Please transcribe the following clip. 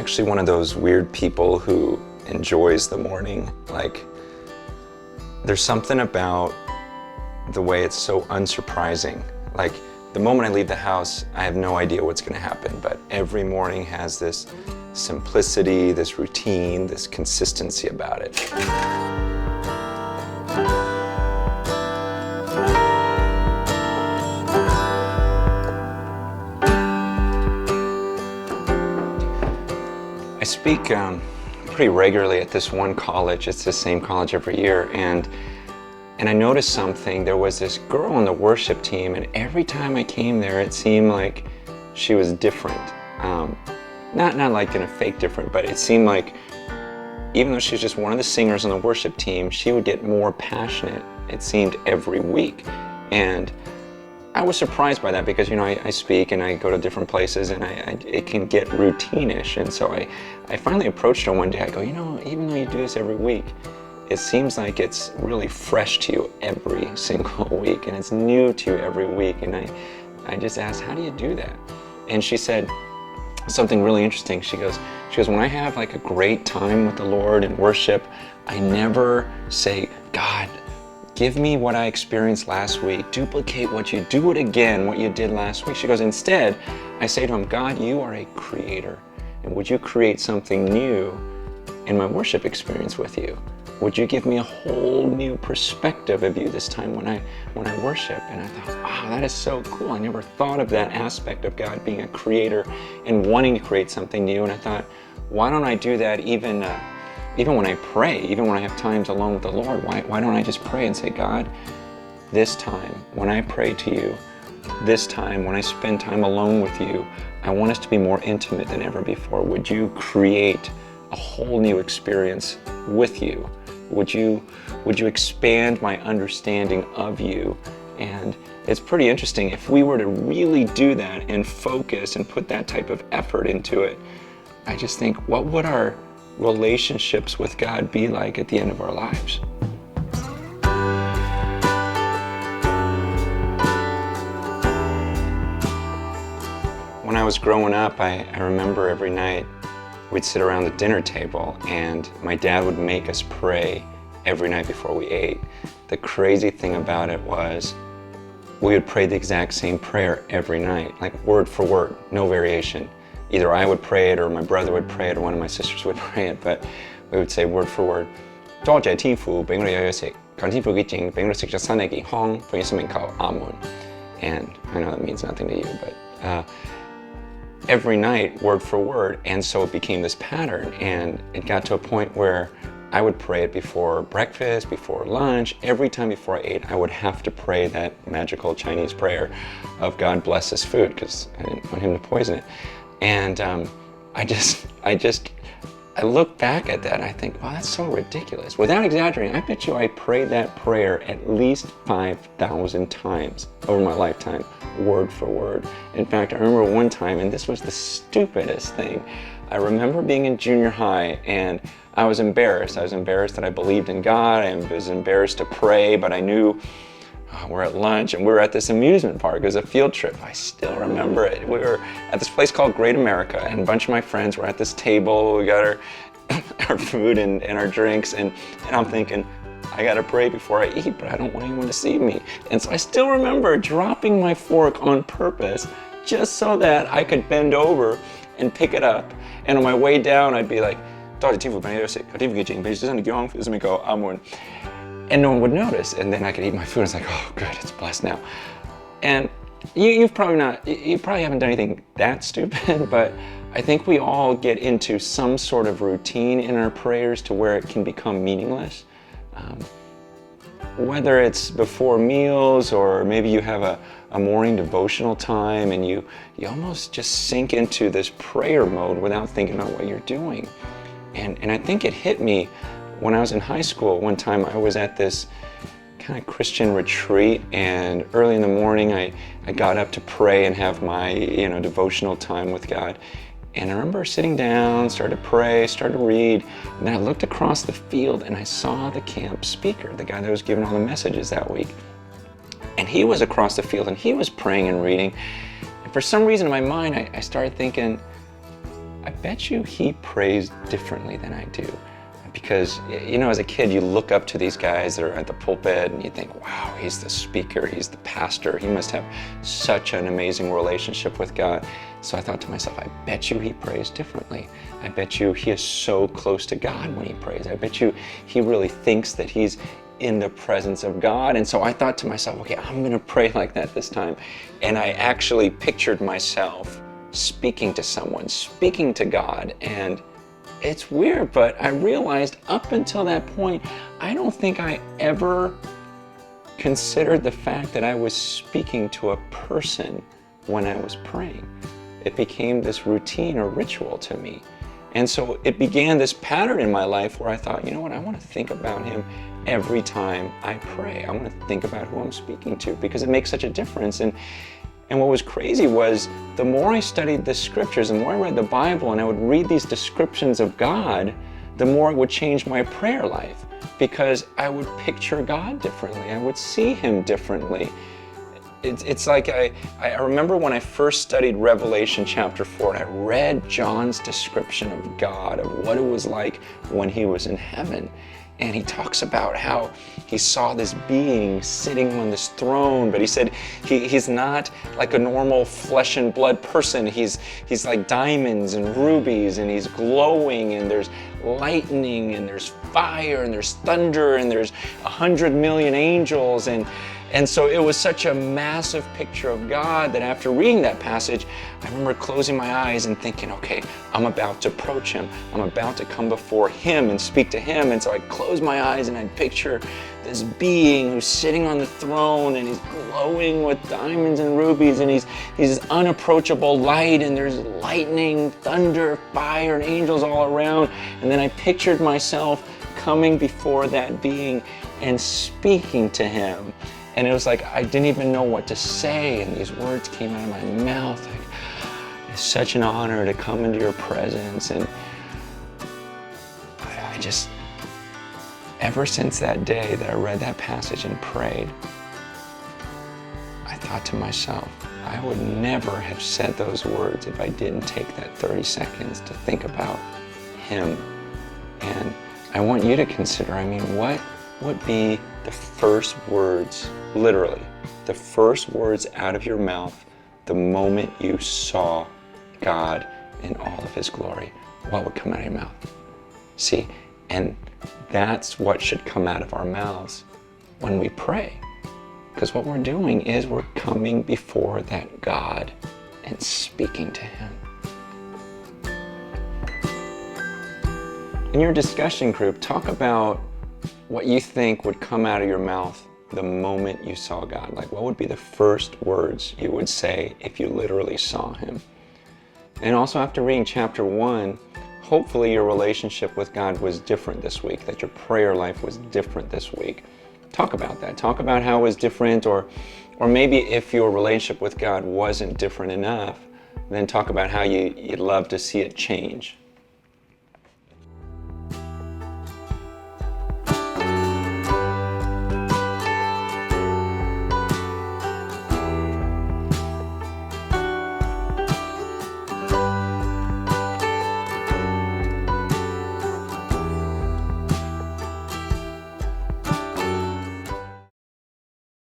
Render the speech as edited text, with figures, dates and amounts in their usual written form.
actually one of those weird people who enjoys the morning. Like, there's something about the way it's so unsurprising. Like, the moment I leave the house, I have no idea what's going to happen, but every morning has this simplicity, this routine, this consistency about it. I speak pretty regularly at this one college. It's the same college every year, and I noticed something. There was this girl on the worship team, and every time I came there, it seemed like she was different. Not like in a fake different, but it seemed like even though she was just one of the singers on the worship team, she would get more passionate, it seemed, every week. And I was surprised by that because, you know, I speak and I go to different places, and it can get routine-ish. And so I finally approached her one day. I go, you know, even though you do this every week, it seems like it's really fresh to you every single week, and it's new to you every week. And I just asked, how do you do that? And she said something really interesting. She goes, when I have like a great time with the Lord and worship, I never say, God, give me what I experienced last week, duplicate what you, do it again, what you did last week. She goes, instead, I say to him, God, you are a creator, and would you create something new in my worship experience with you? Would you give me a whole new perspective of you this time when I worship? And I thought, wow, that is so cool. I never thought of that aspect of God being a creator and wanting to create something new. And I thought, why don't I do that even when I pray, even when I have times alone with the Lord? Why don't I just pray and say, God, this time when I pray to you, this time when I spend time alone with you, I want us to be more intimate than ever before. Would you create a whole new experience with you? Would you expand my understanding of you? And it's pretty interesting. If we were to really do that and focus and put that type of effort into it, I just think, what would our relationships with God be like at the end of our lives? When I was growing up, I remember every night we'd sit around the dinner table, and my dad would make us pray every night before we ate. The crazy thing about it was we would pray the exact same prayer every night, like word for word, no variation. Either I would pray it, or my brother would pray it, or one of my sisters would pray it, but we would say word for word. And I know that means nothing to you, but every night, word for word. And so it became this pattern, and it got to a point where I would pray it before breakfast, before lunch. Every time before I ate, I would have to pray that magical Chinese prayer of God bless this food, because I didn't want him to poison it. And I look back at that and I think, wow, that's so ridiculous. Without exaggerating, I bet you I prayed that prayer at least 5,000 times over my lifetime, word for word. In fact, I remember one time, and this was the stupidest thing. I remember being in junior high, and I was embarrassed. I was embarrassed that I believed in God. I was embarrassed to pray, but I knew we're at lunch and we were at this amusement park. It was a field trip. I still remember it. We were at this place called Great America, and a bunch of my friends were at this table. We got our food and our drinks, and I'm thinking, I gotta pray before I eat, but I don't want anyone to see me. And so I still remember dropping my fork on purpose just so that I could bend over and pick it up. And on my way down, I'd be like, and no one would notice, and then I could eat my food. It's like, oh, good, it's blessed now. And you probably haven't done anything that stupid, but I think we all get into some sort of routine in our prayers to where it can become meaningless. Whether it's before meals, or maybe you have a morning devotional time, and you almost just sink into this prayer mode without thinking about what you're doing. And I think it hit me when I was in high school. One time I was at this kind of Christian retreat, and early in the morning I got up to pray and have my devotional time with God. And I remember sitting down, started to pray, started to read, and then I looked across the field and I saw the camp speaker, the guy that was giving all the messages that week. And he was across the field and he was praying and reading. And for some reason in my mind, I started thinking, I bet you he prays differently than I do. Because, you know, as a kid, you look up to these guys that are at the pulpit and you think, wow, he's the speaker, he's the pastor, he must have such an amazing relationship with God. So I thought to myself, I bet you he prays differently. I bet you he is so close to God when he prays. I bet you he really thinks that he's in the presence of God. And so I thought to myself, okay, I'm going to pray like that this time. And I actually pictured myself speaking to someone, speaking to God. And it's weird, but I realized up until that point, I don't think I ever considered the fact that I was speaking to a person when I was praying. It became this routine or ritual to me. And so it began this pattern in my life where I thought, you know what, I want to think about him every time I pray. I want to think about who I'm speaking to because it makes such a difference. And what was crazy was the more I studied the scriptures, the more I read the Bible and I would read these descriptions of God, the more it would change my prayer life because I would picture God differently. I would see him differently. It's like I remember when I first studied Revelation chapter 4, and I read John's description of God, of what it was like when he was in heaven. And he talks about how he saw this being sitting on this throne, but he said he's not like a normal flesh and blood person. He's like diamonds and rubies, and he's glowing, and there's lightning, and there's fire, and there's thunder, and there's 100 million angels. And so it was such a massive picture of God that after reading that passage, I remember closing my eyes and thinking, okay, I'm about to approach him. I'm about to come before him and speak to him. And so I'd close my eyes and I'd picture this being who's sitting on the throne and he's glowing with diamonds and rubies and he's this unapproachable light and there's lightning, thunder, fire, and angels all around. And then I pictured myself coming before that being and speaking to him. And it was like I didn't even know what to say, and these words came out of my mouth. Like, it's such an honor to come into your presence. And I just, ever since that day that I read that passage and prayed, I thought to myself, I would never have said those words if I didn't take that 30 seconds to think about him. And I want you to consider, what would be the first words, literally, the first words out of your mouth the moment you saw God in all of his glory? What would come out of your mouth? See, and that's what should come out of our mouths when we pray. Because what we're doing is we're coming before that God and speaking to him. In your discussion group, talk about what you think would come out of your mouth the moment you saw God. Like, what would be the first words you would say if you literally saw him? And also, after reading chapter 1, hopefully your relationship with God was different this week, that your prayer life was different this week. Talk about that. Talk about how it was different, or maybe if your relationship with God wasn't different enough, then talk about how you'd love to see it change.